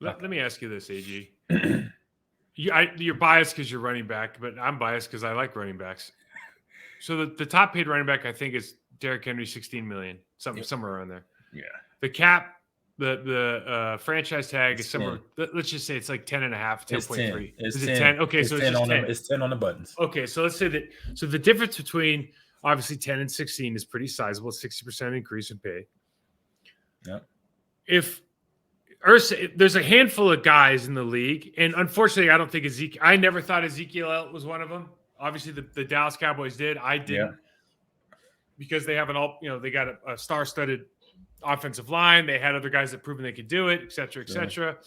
Let me ask you this, AG. You're biased because you're running back, but I'm biased because I like running backs. So the top paid running back I think is Derrick Henry, 16 million, somewhere around there. Yeah. The cap, the franchise tag It's is somewhere. 10. Let's just say it's like 10 and a half, It's 10.3. 10. It's Is 10. it 10? Okay, it's so 10 it's just on 10. It's 10 on the buttons. Okay, so let's say that. So the difference between obviously 10 and 16 is pretty sizable, 60% increase in pay. Yeah. If there's a handful of guys in the league, and unfortunately, I don't think Ezekiel. I never thought Ezekiel Elliott was one of them. Obviously, the Dallas Cowboys did. I didn't because they have they got a star-studded offensive line. They had other guys that proven they could do it, et cetera, et cetera.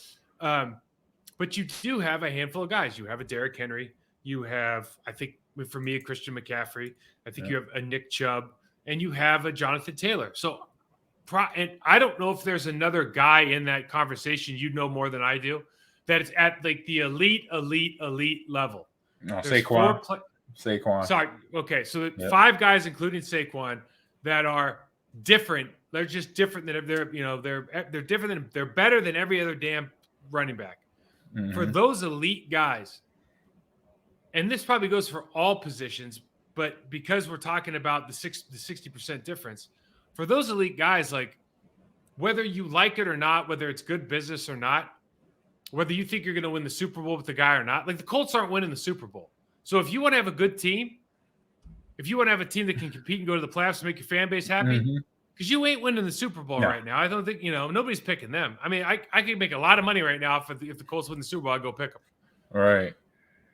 But you do have a handful of guys. You have a Derrick Henry. You have, I think, for me, a Christian McCaffrey. I think you have a Nick Chubb, and you have a Jonathan Taylor. So, and I don't know if there's another guy in that conversation you know more than I do that it's at like the elite level. No, Saquon. Saquon. Sorry. Okay. So 5 guys, including Saquon, that are different. They're just different than they're different than they're better than every other damn running back. Mm-hmm. For those elite guys, and this probably goes for all positions, but because we're talking about the 60% difference, for those elite guys, like whether you like it or not, whether it's good business or not, whether you think you're going to win the Super Bowl with the guy or not, like the Colts aren't winning the Super Bowl. So if you want to have a good team, if you want to have a team that can compete and go to the playoffs and make your fan base happy, because you ain't winning the Super Bowl right now. I don't think, nobody's picking them. I mean, I could make a lot of money right now if the Colts win the Super Bowl, I'd go pick them. All right.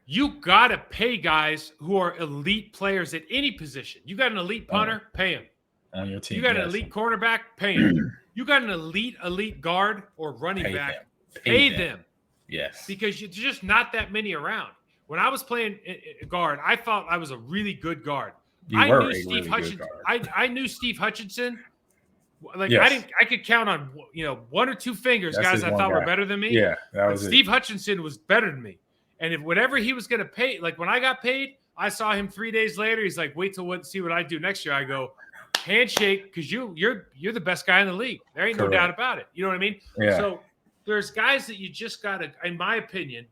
You got to pay guys who are elite players at any position. You got an elite punter, pay him. On your team. You got an elite cornerback, pay him. You got an elite guard or running back, pay them. Yes. Because you're just not that many around. When I was playing guard, I thought I was a really good guard. I knew Steve Hutchinson. Like I could count on 1 or 2 fingers guys I thought were better than me. Yeah, Steve Hutchinson was better than me. And if whatever he was going to pay, like when I got paid, I saw him 3 days later. He's like, "Wait till see what I do next year." I go, "Handshake," because you're the best guy in the league. There ain't no doubt about it. You know what I mean? Yeah. So there's guys that you just got to, in my opinion,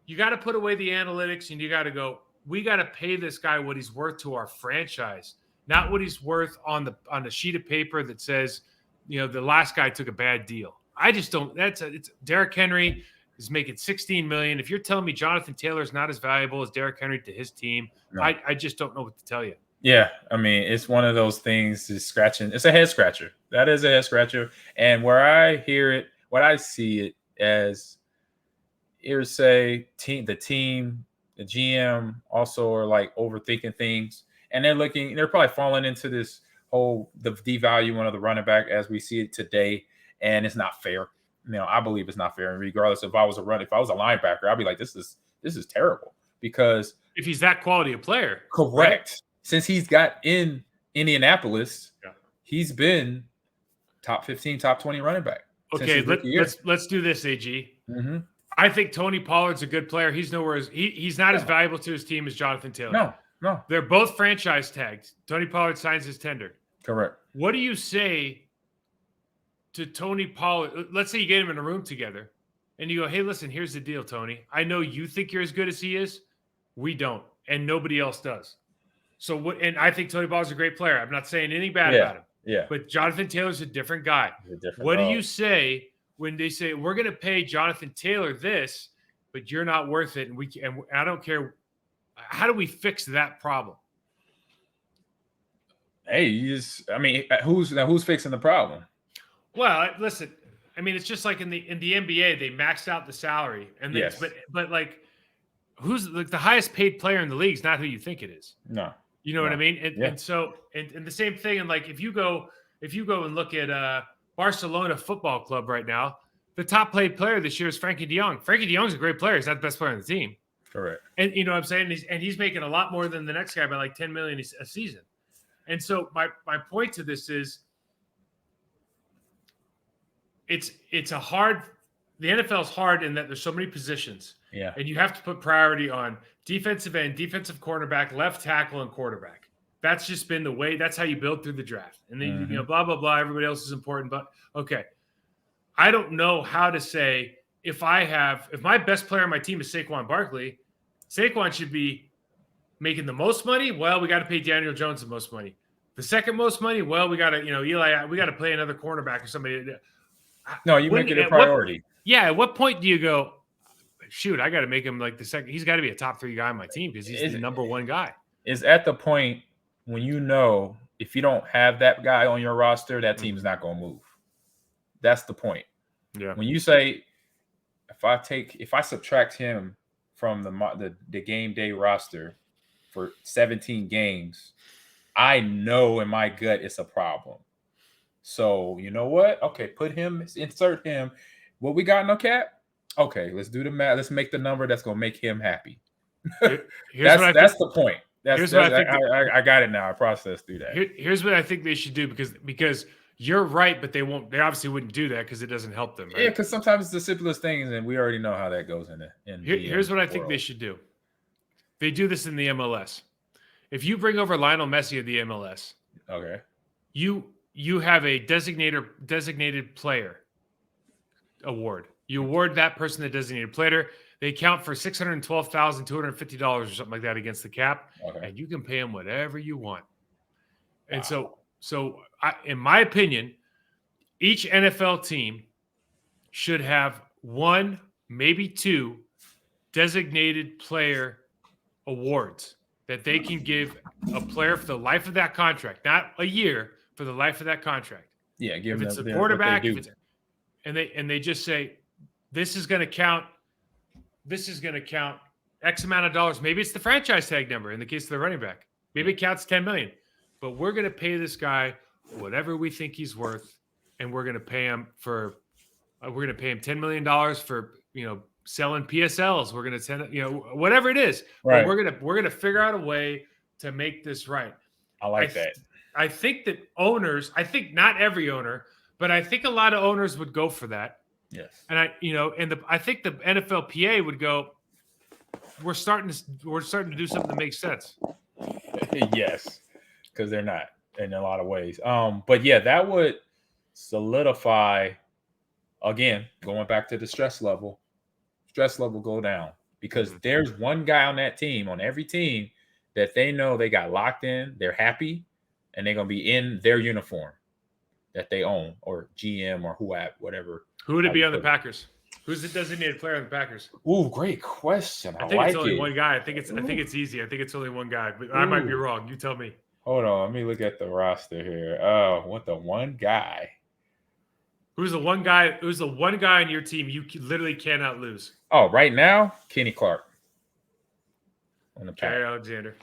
you got to put away the analytics and you got to go, we got to pay this guy what he's worth to our franchise, not what he's worth on a sheet of paper that says, the last guy took a bad deal. I just don't. It's Derrick Henry is making $16 million. If you're telling me Jonathan Taylor is not as valuable as Derrick Henry to his team, I just don't know what to tell you. Yeah, I mean, it's one of those things. It's a head scratcher. That is a head scratcher. And where I hear it, what I see it as, here's say the team, the GM also are like overthinking things, and they're probably falling into this whole the devaluing of the running back as we see it today, and it's not fair. I believe it's not fair. And regardless, if I was a linebacker, I'd be like, this is terrible, because if he's that quality of player, correct. Right? Since he's got in Indianapolis, he's been top 15, top 20 running back. Okay, let's do this, AG. Mm-hmm. I think Tony Pollard's a good player. He's nowhere. He's not as valuable to his team as Jonathan Taylor. No. They're both franchise tagged. Tony Pollard signs his tender. Correct. What do you say to Tony Pollard? Let's say you get him in a room together, and you go, "Hey, listen, here's the deal, Tony. I know you think you're as good as he is. We don't, and nobody else does. So what? And I think Tony Pollard's a great player. I'm not saying anything bad about him. Yeah. But Jonathan Taylor's a different guy. What do you say when they say we're going to pay Jonathan Taylor this, but you're not worth it, and I don't care? How do we fix that problem? Hey, who's fixing the problem? Well, listen, I mean, it's just like in the NBA, they maxed out the salary, and but like, who's like the highest paid player in the league is not who you think it is. No. You know what I mean? And so the same thing. And like, if you go and look at Barcelona Football Club right now, the top paid player this year is Frankie de Jong. Frankie de Jong's a great player. He's not the best player on the team. Correct. And you know what I'm saying? He's making a lot more than the next guy by like $10 million a season. And so my point to this is it's a hard – the NFL is hard in that there's so many positions. Yeah. And you have to put priority on defensive end, defensive cornerback, left tackle, and quarterback. That's just been the way. That's how you build through the draft. And then, blah, blah, blah. Everybody else is important. But, okay, I don't know how to say if my best player on my team is Saquon Barkley, Saquon should be making the most money. Well, we got to pay Daniel Jones the most money. The second most money. Well, we got to, Eli, we got to play another cornerback or somebody. No, you make it a priority. At what point do you go, shoot, I got to make him like the second? He's got to be a top 3 guy on my team because he's the number 1 guy. Is at the point when if you don't have that guy on your roster, that team's not going to move. That's the point. Yeah. When you say, if I subtract him from the game day roster for 17 games, I know in my gut it's a problem. So you know what? Okay, insert him. What we got in the cap? Okay, let's do the math. Let's make the number that's gonna make him happy. That's the point. I got it now. I processed through that. Here's what I think they should do because you're right, but they won't. They obviously wouldn't do that because it doesn't help them. Right? Yeah, because sometimes it's the simplest things, and we already know how that goes Here's what I think they should do. They do this in the MLS. If you bring over Lionel Messi of the MLS, okay, you have a designated player award. You award that person the designated player. They count for $612,250 or something like that against the cap, and you can pay them whatever you want. Wow. And so in my opinion, each NFL team should have 1, maybe 2 designated player awards that they can give a player for the life of that contract, not a year, for the life of that contract. Yeah, give if it's a quarterback, and they just say, this is going to count. This is going to count X amount of dollars. Maybe it's the franchise tag number in the case of the running back. Maybe it counts $10 million. But we're going to pay this guy whatever we think he's worth, and we're going to pay him $10 million for selling PSLs. We're going to send whatever it is. Right. But we're gonna figure out a way to make this right. I like that. I think that owners. I think not every owner, but I think a lot of owners would go for that. Yes. And I think the NFLPA would go, we're starting to do something that makes sense. Yes, because they're not in a lot of ways. But yeah, that would solidify, again, going back to the stress level go down, because there's one guy on that team, on every team, that they know they got locked in, they're happy, and they're going to be in their uniform that they own, or GM, or whatever. Who would it be on the Packers? Who's the designated player on the Packers? Ooh, great question. I think it's only one guy. I think it's easy. I think it's only one guy, but I might be wrong. You tell me. Hold on, let me look at the roster here. Oh, what the one guy? Who's the one guy? Who's the one guy on your team you literally cannot lose? Oh, right now, Kenny Clark. On the Jaire Alexander.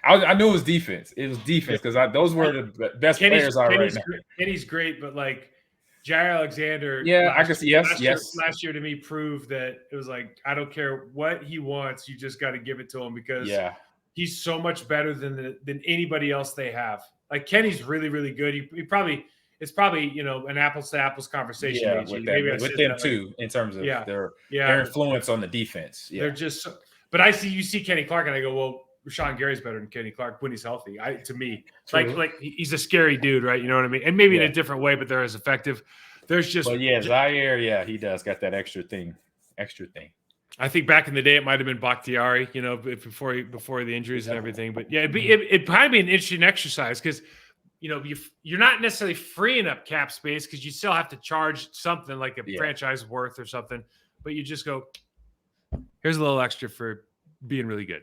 I knew it was defense. It was defense because those were the best players right now. Kenny's great, but like Jaire Alexander. Yeah, I guess yes. Last year to me proved that it was like, I don't care what he wants, you just got to give it to him because he's so much better than anybody else they have. Like Kenny's really, really good. It's probably an apples to apples conversation. Yeah, with them too, in terms of their influence on the defense. Yeah. They're just, but you see Kenny Clark and I go, well, Rashawn Gary's better than Kenny Clark when he's healthy. To me, like he's a scary dude, right? You know what I mean? And maybe in a different way, but they're as effective. There's just, Zaire, he does got that extra thing. I think back in the day it might have been Bakhtiari, before the injuries and everything. But yeah, it'd probably be an interesting exercise because you're not necessarily freeing up cap space because you still have to charge something like a franchise worth or something. But you just go, here's a little extra for being really good.